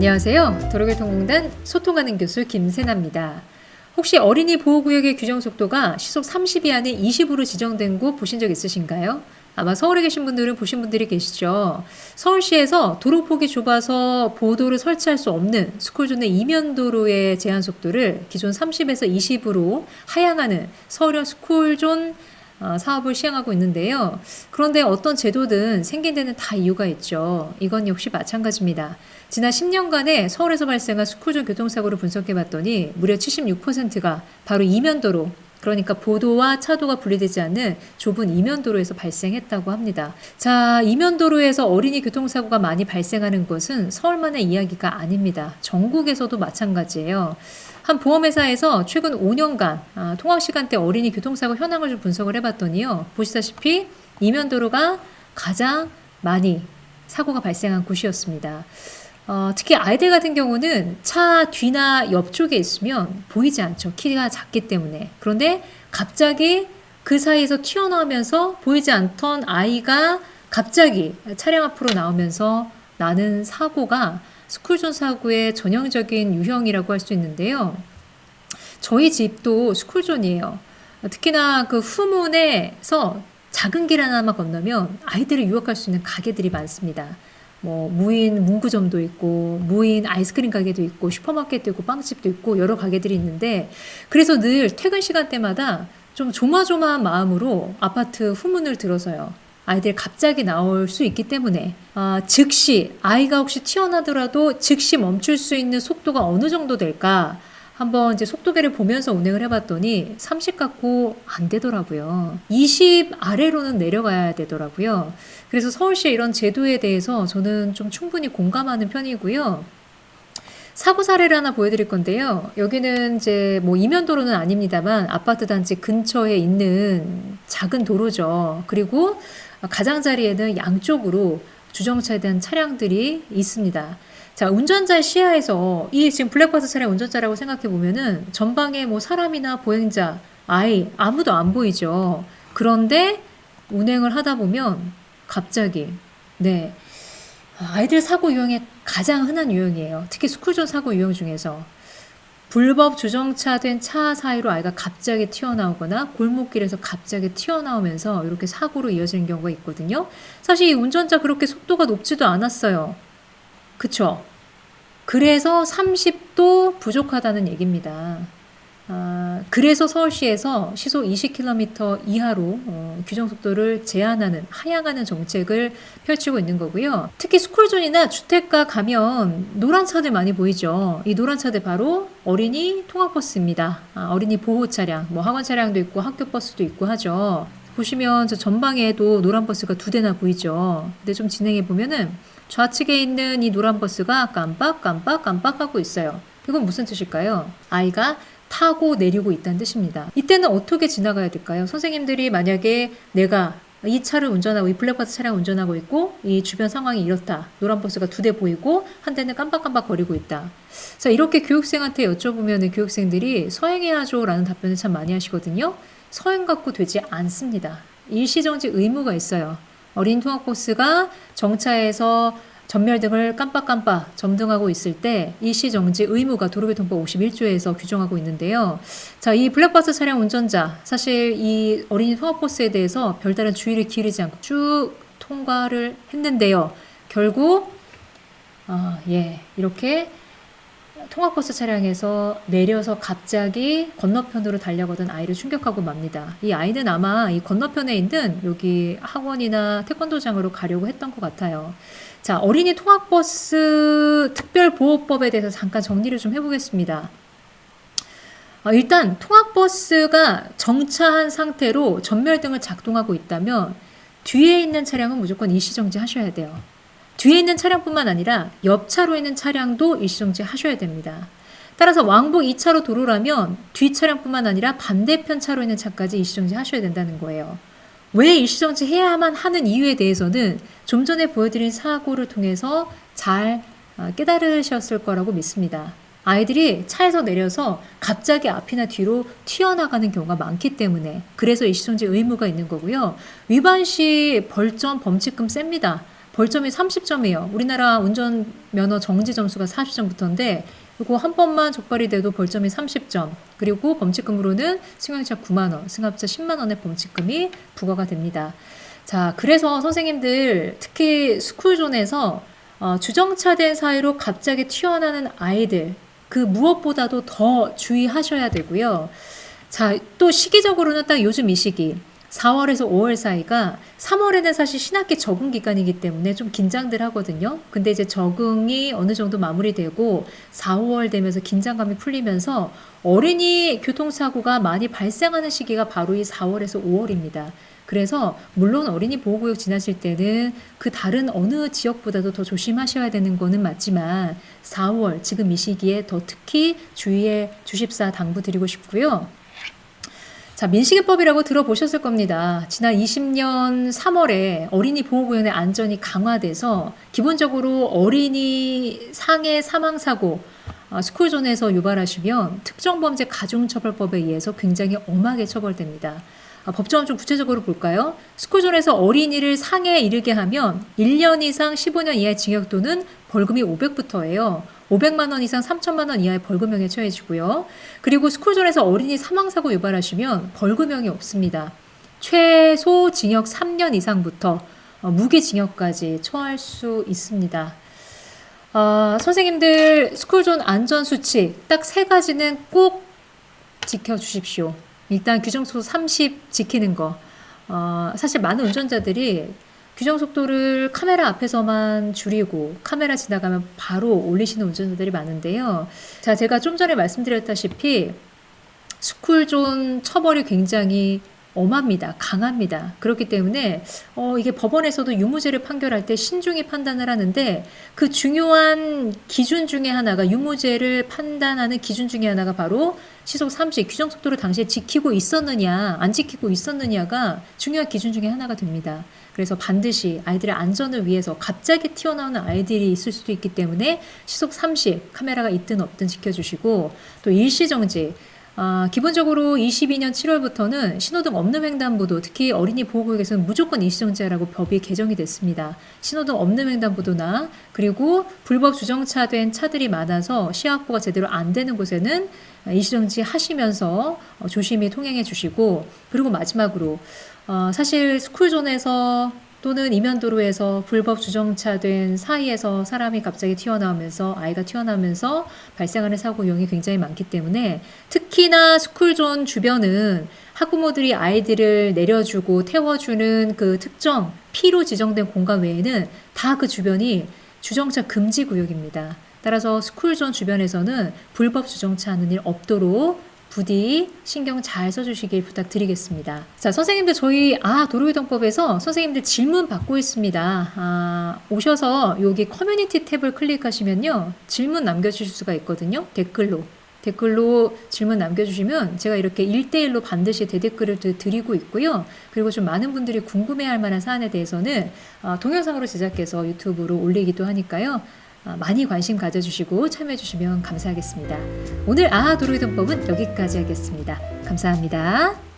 안녕하세요. 도로교통공단 소통하는 교수 김세나입니다. 혹시 어린이 보호구역의 규정 속도가 시속 30 이하는 20으로 지정된 곳 보신 적 있으신가요? 아마 서울에 계신 분들은 보신 분들이 계시죠. 서울시에서 도로폭이 좁아서 보도를 설치할 수 없는 스쿨존의 이면도로의 제한 속도를 기존 30에서 20으로 하향하는 서울형 스쿨존 사업을 시행하고 있는데요. 그런데 어떤 제도든 생긴 데는 다 이유가 있죠. 이건 역시 마찬가지입니다. 지난 10년간의 서울에서 발생한 스쿨존 교통사고를 분석해봤더니 무려 76%가 바로 이면도로, 그러니까 보도와 차도가 분리되지 않는 좁은 이면도로에서 발생했다고 합니다. 자, 이면도로에서 어린이 교통사고가 많이 발생하는 것은 서울만의 이야기가 아닙니다. 전국에서도 마찬가지예요. 한 보험회사에서 최근 5년간 통학시간대 어린이 교통사고 현황을 좀 분석을 해봤더니요. 보시다시피 이면도로가 가장 많이 사고가 발생한 곳이었습니다. 특히 아이들 같은 경우는 차 뒤나 옆쪽에 있으면 보이지 않죠. 키가 작기 때문에. 그런데 갑자기 그 사이에서 튀어나오면서 보이지 않던 아이가 갑자기 차량 앞으로 나오면서 나는 사고가 스쿨존 사고의 전형적인 유형이라고 할 수 있는데요. 저희 집도 스쿨존이에요. 특히나 그 후문에서 작은 길 하나만 건너면 아이들을 유혹할 수 있는 가게들이 많습니다. 무인 문구점도 있고, 무인 아이스크림 가게도 있고, 슈퍼마켓도 있고, 빵집도 있고, 여러 가게들이 있는데, 그래서 늘 퇴근 시간대마다 좀 조마조마한 마음으로 아파트 후문을 들어서요. 아이들이 갑자기 나올 수 있기 때문에, 즉시, 아이가 혹시 튀어나더라도 즉시 멈출 수 있는 속도가 어느 정도 될까? 한번 이제 속도계를 보면서 운행을 해봤더니 30 갖고 안 되더라고요. 20 아래로는 내려가야 되더라고요. 그래서 서울시의 이런 제도에 대해서 저는 좀 충분히 공감하는 편이고요. 사고 사례를 하나 보여드릴 건데요. 여기는 이제 이면도로는 아닙니다만 아파트 단지 근처에 있는 작은 도로죠. 그리고 가장자리에는 양쪽으로 주정차에 대한 차량들이 있습니다. 자, 운전자의 시야에서 이 지금 블랙박스 차량 운전자라고 생각해 보면은 전방에 사람이나 보행자, 아이 아무도 안 보이죠. 그런데 운행을 하다 보면 갑자기 아이들 사고 유형의 가장 흔한 유형이에요. 특히 스쿨존 사고 유형 중에서 불법 주정차된 차 사이로 아이가 갑자기 튀어나오거나 골목길에서 갑자기 튀어나오면서 이렇게 사고로 이어지는 경우가 있거든요. 사실 이 운전자 그렇게 속도가 높지도 않았어요. 그쵸? 그래서 30도 부족하다는 얘기입니다. 그래서 서울시에서 시속 20km 이하로 규정속도를 제한하는, 하향하는 정책을 펼치고 있는 거고요. 특히 스쿨존이나 주택가 가면 노란 차들 많이 보이죠. 이 노란 차들 바로 어린이 통학버스입니다. 어린이 보호 차량, 학원 차량도 있고 학교 버스도 있고 하죠. 보시면 저 전방에도 노란 버스가 2대나 보이죠. 근데 좀 진행해 보면은 좌측에 있는 이 노란 버스가 깜빡 하고 있어요. 이건 무슨 뜻일까요? 아이가 타고 내리고 있다는 뜻입니다. 이때는 어떻게 지나가야 될까요? 선생님들이 만약에 내가 이 차를 운전하고 이 블랙박스 차량 운전하고 있고 이 주변 상황이 이렇다. 노란 버스가 2대 보이고 한 대는 깜빡 거리고 있다. 자, 이렇게 교육생한테 여쭤보면 교육생들이 서행해야죠 라는 답변을 참 많이 하시거든요. 서행 갖고 되지 않습니다. 일시정지 의무가 있어요. 어린 통학버스가 정차해서 전멸등을 깜빡 점등하고 있을 때 일시정지 의무가 도로교통법 51조에서 규정하고 있는데요. 자, 이 블랙박스 차량 운전자, 사실 이 어린이 통학버스에 대해서 별다른 주의를 기울이지 않고 쭉 통과를 했는데요. 결국 이렇게 통학버스 차량에서 내려서 갑자기 건너편으로 달려가던 아이를 충격하고 맙니다. 이 아이는 아마 이 건너편에 있는 여기 학원이나 태권도장으로 가려고 했던 것 같아요. 자, 어린이 통학버스 특별보호법에 대해서 잠깐 정리를 좀 해보겠습니다. 일단 통학버스가 정차한 상태로 전멸등을 작동하고 있다면 뒤에 있는 차량은 무조건 일시정지 하셔야 돼요. 뒤에 있는 차량뿐만 아니라 옆 차로에 있는 차량도 일시정지 하셔야 됩니다. 따라서 왕복 2차로 도로라면 뒤 차량뿐만 아니라 반대편 차로에 있는 차까지 일시정지 하셔야 된다는 거예요. 왜 일시정지 해야만 하는 이유에 대해서는 좀 전에 보여드린 사고를 통해서 잘 깨달으셨을 거라고 믿습니다. 아이들이 차에서 내려서 갑자기 앞이나 뒤로 튀어나가는 경우가 많기 때문에 그래서 일시정지 의무가 있는 거고요. 위반 시 벌점 범칙금 셉니다. 벌점이 30점이에요. 우리나라 운전면허 정지 점수가 40점부터인데 이거 한 번만 적발이 돼도 벌점이 30점. 그리고 범칙금으로는 승용차 9만 원, 승합차 10만 원의 범칙금이 부과가 됩니다. 자, 그래서 선생님들 특히 스쿨존에서 주정차된 사이로 갑자기 튀어나오는 아이들 그 무엇보다도 더 주의하셔야 되고요. 자, 또 시기적으로는 딱 요즘 이 시기 4월에서 5월 사이가 3월에는 사실 신학기 적응 기간이기 때문에 좀 긴장들 하거든요. 근데 이제 적응이 어느 정도 마무리되고 4, 5월 되면서 긴장감이 풀리면서 어린이 교통사고가 많이 발생하는 시기가 바로 이 4월에서 5월입니다. 그래서 물론 어린이 보호구역 지나실 때는 그 다른 어느 지역보다도 더 조심하셔야 되는 거는 맞지만 4월 지금 이 시기에 더 특히 주의해 주십사 당부드리고 싶고요. 자, 민식이법이라고 들어보셨을 겁니다. 지난 20년 3월에 어린이 보호구역의 안전이 강화돼서 기본적으로 어린이 상해 사망사고 스쿨존에서 유발하시면 특정범죄 가중처벌법에 의해서 굉장히 엄하게 처벌됩니다. 법조항 좀 구체적으로 볼까요? 스쿨존에서 어린이를 상해에 이르게 하면 1년 이상 15년 이하의 징역 또는 벌금이 500부터예요. 500만 원 이상 3천만 원 이하의 벌금형에 처해지고요. 그리고 스쿨존에서 어린이 사망사고 유발하시면 벌금형이 없습니다. 최소 징역 3년 이상부터 무기징역까지 처할 수 있습니다. 선생님들 스쿨존 안전수칙 딱 3가지는 꼭 지켜주십시오. 일단 규정속도 30 지키는 거. 사실 많은 운전자들이 규정속도를 카메라 앞에서만 줄이고 카메라 지나가면 바로 올리시는 운전자들이 많은데요. 자, 제가 좀 전에 말씀드렸다시피 스쿨존 처벌이 굉장히 엄합니다. 강합니다. 그렇기 때문에 이게 법원에서도 유무죄를 판결할 때 신중히 판단을 하는데 그 중요한 기준 중에 하나가 유무죄를 판단하는 기준 중에 하나가 바로 시속 30 규정속도를 당시에 지키고 있었느냐 안 지키고 있었느냐가 중요한 기준 중에 하나가 됩니다. 그래서 반드시 아이들의 안전을 위해서 갑자기 튀어나오는 아이들이 있을 수도 있기 때문에 시속 30 카메라가 있든 없든 지켜주시고 또 일시정지 기본적으로 22년 7월부터는 신호등 없는 횡단보도 특히 어린이 보호구역에서는 무조건 일시정지하라고 법이 개정이 됐습니다. 신호등 없는 횡단보도나 그리고 불법 주정차된 차들이 많아서 시야 확보가 제대로 안 되는 곳에는 일시정지 하시면서 조심히 통행해 주시고 그리고 마지막으로 사실 스쿨존에서 또는 이면도로에서 불법 주정차된 사이에서 사람이 갑자기 튀어나오면서 아이가 튀어나오면서 발생하는 사고 유형이 굉장히 많기 때문에 특히나 스쿨존 주변은 학부모들이 아이들을 내려주고 태워주는 그 특정 P로 지정된 공간 외에는 다 그 주변이 주정차 금지 구역입니다. 따라서 스쿨존 주변에서는 불법 주정차하는 일 없도록 부디 신경 잘 써주시길 부탁드리겠습니다. 자, 선생님들 저희 도로교통법에서 선생님들 질문 받고 있습니다. 오셔서 여기 커뮤니티 탭을 클릭하시면요 질문 남겨주실 수가 있거든요. 댓글로 질문 남겨주시면 제가 이렇게 1대1로 반드시 대댓글을 드리고 있고요. 그리고 좀 많은 분들이 궁금해할 만한 사안에 대해서는 동영상으로 제작해서 유튜브로 올리기도 하니까요. 많이 관심 가져주시고 참여해주시면 감사하겠습니다. 오늘 도로교통법은 여기까지 하겠습니다. 감사합니다.